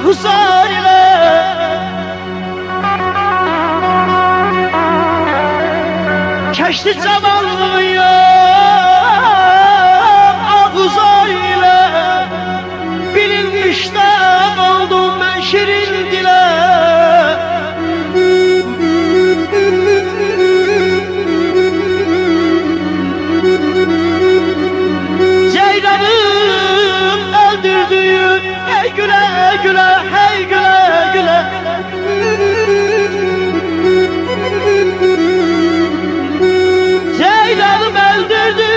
Ahuzar ile keçdi cavanlığım Ahuzar ile bilinmişdən oldum mən şirin dilə. Ceylanım öldürdüğü hey güle güle, hey güle güle. Ceylanım öldürdü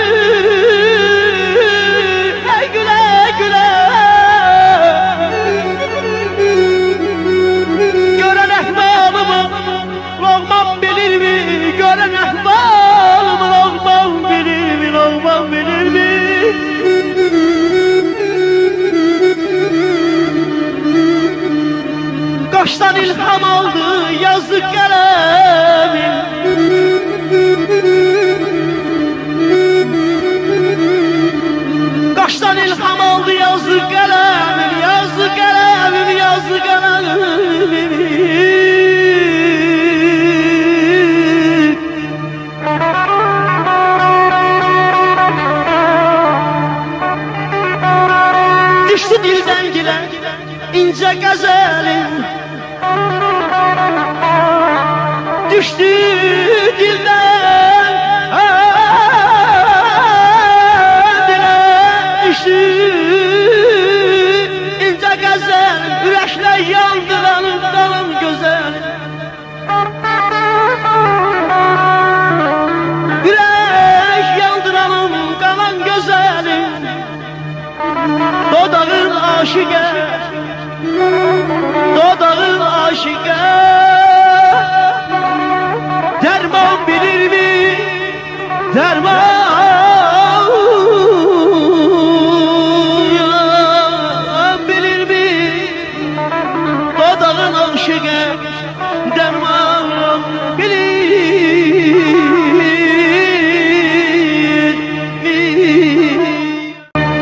hey güle güle. Gören ehvalımı Lokman bilir mi? Gören ehvalımı Lokman bilir mi? Lokman bilir mi? Kaştan ilham aldı yazık kalemim. Kaştan ilham aldı yazık kalemim, yazık kalemim, yazık kalemim. Düştü dilden dile ince gazelim. Düştü dilden dile, düştü ince gazel. Ürəklə yandı qalın qalın gözəl. Ürək yandıranım qalan gözəlim. Dodağın aşıqə, dodağın aşıqə. Derman bilir mi? Derman bilir mi? Dodağın aşıqə